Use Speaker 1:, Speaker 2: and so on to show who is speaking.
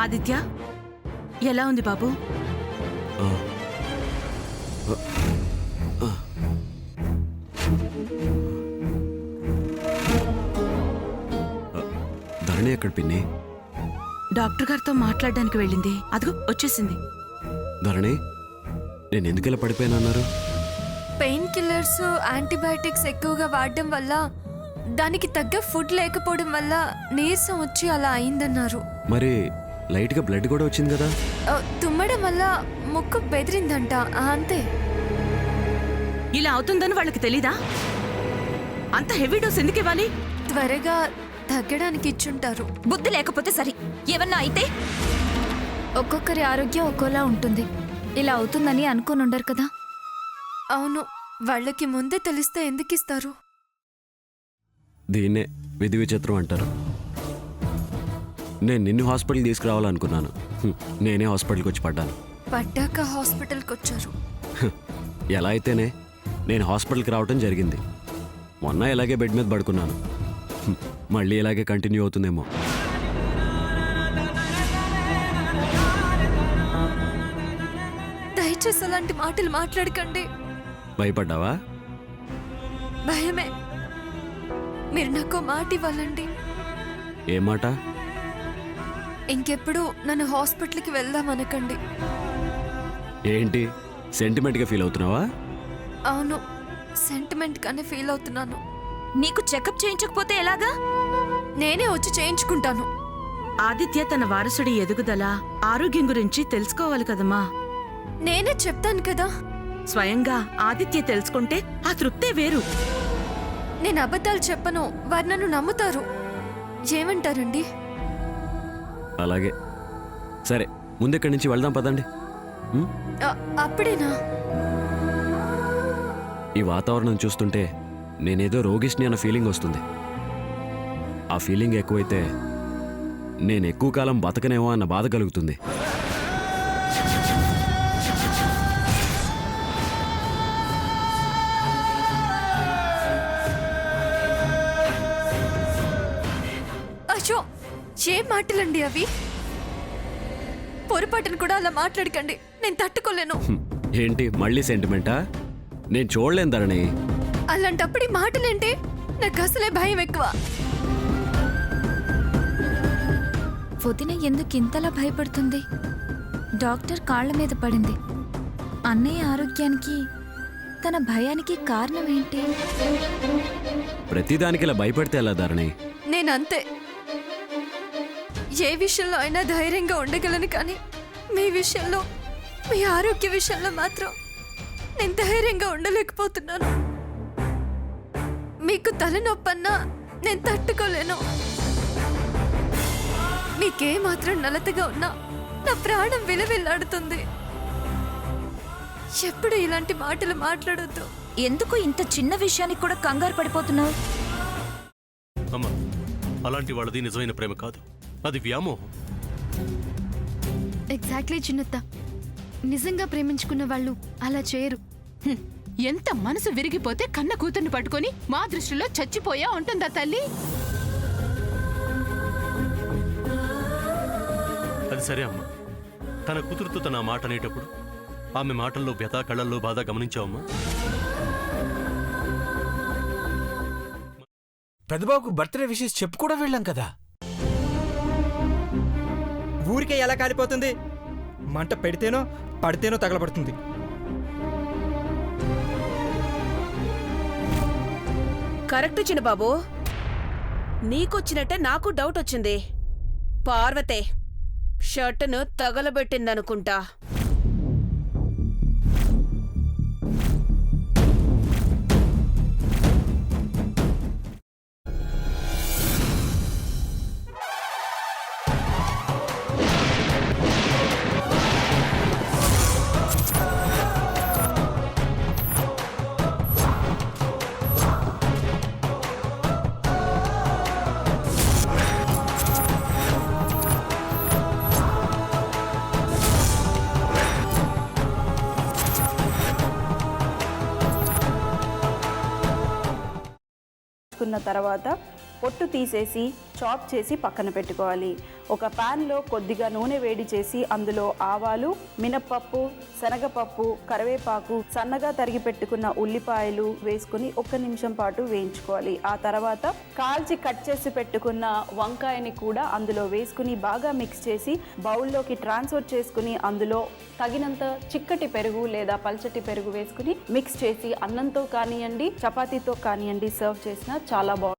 Speaker 1: ఆదిత్య ఎలా ఉంది బాబు?
Speaker 2: ధరణి ఎక్కడ పిన్ని?
Speaker 1: డాక్టర్ గారితో మాట్లాడడానికి వెళ్ళింది. అదిగో వచ్చేసింది.
Speaker 2: ధరణి, నేను ఎందుకు ఇలా పడిపోయానన్నారు?
Speaker 3: పెయిన్ కిల్లర్స్, యాంటీబయాటిక్స్ ఎక్కువగా వాడడం వల్ల, దానికి తగ్గ ఫుడ్ లేకపోవడం వల్ల నీరసం వచ్చి అలా అయిందన్నారు.
Speaker 2: మరి లైట్గా బ్లడ్ కూడా వచ్చింది కదా?
Speaker 3: తుమ్మడం వల్ల ముక్కు బెదిరిందంట, అంతే.
Speaker 1: ఇలా అవుతుందని వాళ్ళకి తెలీదా? అంత హెవీ డోస్ ఎందుకు ఇవ్వాలి?
Speaker 3: త్వరగా తగ్గడానికి ఇచ్చుంటారు.
Speaker 4: బుద్ధి లేకపోతే సరి, ఏమన్నా అయితే?
Speaker 3: ఒక్కొక్కరి ఆరోగ్యం ఒక్కోలా ఉంటుంది. ఇలా అవుతుందని అనుకోని ఉండరు కదా. అవును, వాళ్ళకి ముందే తెలిస్తే ఎందుకు ఇస్తారు?
Speaker 2: దీన్నే విధి విచిత్రం అంటారు. నేను నిన్ను హాస్పిటల్ తీసుకురావాలనుకున్నాను. నేనే హాస్పిటల్కి వచ్చి పడ్డాను.
Speaker 3: పడ్డాక హాస్పిటల్కి వచ్చారు.
Speaker 2: ఎలా అయితేనే నేను హాస్పిటల్కి రావటం జరిగింది. మొన్న ఇలాగే బెడ్ మీద పడుకున్నాను. మళ్ళీ ఇలాగే కంటిన్యూ అవుతుందేమో.
Speaker 3: దయచేసి అలాంటి మాటలు మాట్లాడకండి.
Speaker 2: భయపడ్డావా?
Speaker 3: భయమే. మీరు నాకు మాట ఇవ్వాలండి.
Speaker 2: ఏ మాట?
Speaker 3: ఇంకెప్పుడు నన్ను హాస్పిటల్కి వెళ్దామనకండి.
Speaker 2: ఏంటి సెంటిమెంట్గా ఫీల్ అవుతున్నావా?
Speaker 3: అవును, సెంటిమెంట్ గానే ఫీల్ అవుతున్నాను.
Speaker 4: నీకు చెకప్ చేయించకపోతే ఎలాగా?
Speaker 3: నేనే వచ్చి చేయించుకుంటాను.
Speaker 1: ఆదిత్య తన వారసుడి ఎదుగుదల, ఆరోగ్యం గురించి తెలుసుకోవాలి కదమ్మా.
Speaker 3: నేనే చెప్తాను కదా.
Speaker 1: స్వయంగా ఆదిత్య తెలుసుకుంటే ఆ తృప్తే వేరు.
Speaker 3: నేను అబద్ధాలు చెప్పను, వారు నన్ను నమ్ముతారు. ఏమంటారండి?
Speaker 2: అలాగే, సరే ముందెక్కడి నుంచి వెళ్దాం పదండి.
Speaker 3: అప్పుడేనా?
Speaker 2: ఈ వాతావరణం చూస్తుంటే నేనేదో రోగిష్ని అన్న ఫీలింగ్ వస్తుంది. ఆ ఫీలింగ్ ఎక్కువైతే నేను ఎక్కువ కాలం బతకనేమో అన్న బాధ కలుగుతుంది.
Speaker 3: అయ్యో, ఏ మాటలండి అవి? పొరపాటును కూడా అలా మాట్లాడకండి, నేను తట్టుకోలేను.
Speaker 2: ఏంటి మళ్ళీ సెంటిమెంటా? నేను చూడలేను ధరణి.
Speaker 3: అలాంటప్పుడు ఈ మాటలేంటి? నాకు అసలే భయం ఎక్కువ.
Speaker 4: వదిన ఎందుకు ఇంతలా భయపడుతుంది? డాక్టర్ కాళ్ల మీద పడింది. అన్నయ్య ఆరోగ్యానికి, తన భయానికి కారణం ఏంటి?
Speaker 2: ప్రతిదానికి ఇలా భయపడితే ఎలా ధరణి?
Speaker 3: నేనంతే. ఏ విషయంలో అయినా ధైర్యంగా ఉండగలను, కానీ మీ విషయంలో, మీ ఆరోగ్య విషయంలో మాత్రం నేను ధైర్యంగా ఉండలేకపోతున్నాను. మీకు తలనొప్పన్నా నేను తట్టుకోలేను. మీకే మాత్రం నలతగా ఉన్నా నా ప్రాణం విలవిల్లాడుతుంది. ఎప్పుడు ఇలాంటి మాటలు మాట్లాడొద్దు.
Speaker 4: ఎందుకు ఇంత చిన్న విషయానికి కూడా కంగారు పడిపోతున్నావు?
Speaker 5: అమ్మా, అలాంటి వాళ్ళది నిజమైన ప్రేమ కాదు, అది వ్యామోహం.
Speaker 3: ఎగ్జాక్ట్లీ చిన్నత్త. నిజంగా ప్రేమించుకున్న వాళ్ళు అలా చేయరు.
Speaker 6: ఎంత మనసు విరిగిపోతే కన్న కూతుర్ని పట్టుకొని మా దృష్టిలో చచ్చిపోయా ఉంటుందా తల్లి?
Speaker 5: అది సరే అమ్మా, తన కూతురుతో తన మాట అనేటప్పుడు ఆమె మాటల్లో వ్యథ, కళ్ళల్లో బాధ గమనించావమ్మా?
Speaker 7: పెద్దబాబుకు బర్త్డే విషెస్ చెప్పు కూడా వెళ్ళాం కదా.
Speaker 8: ఊరికే ఎలా కాలిపోతుంది? మంట పెడితేనో పడితేనో తగలబడుతుంది.
Speaker 9: కరెక్ట్ చిన్నబాబు, నీకొచ్చినట్టే నాకు డౌట్ వచ్చింది. పార్వతే షర్టును తగలబెట్టిందనుకుంటా.
Speaker 10: తర్వాత పొట్టు తీసేసి చాప్ చేసి పక్కన పెట్టుకోవాలి. ఒక ప్యాన్లో కొద్దిగా నూనె వేడి చేసి అందులో ఆవాలు, మినప్పప్పు, శనగపప్పు, కరివేపాకు, సన్నగా తరిగి పెట్టుకున్న ఉల్లిపాయలు వేసుకుని 1 నిమిషం పాటు వేయించుకోవాలి. ఆ తర్వాత కాల్చి కట్ చేసి పెట్టుకున్న వంకాయని కూడా అందులో వేసుకుని బాగా మిక్స్ చేసి బౌల్లోకి ట్రాన్స్ఫర్ చేసుకుని అందులో తగినంత చిక్కటి పెరుగు లేదా పల్చటి పెరుగు వేసుకుని మిక్స్ చేసి అన్నంతో కానివ్వండి, చపాతీతో కానివ్వండి సర్వ్ చేసినా చాలా బాగుంటుంది.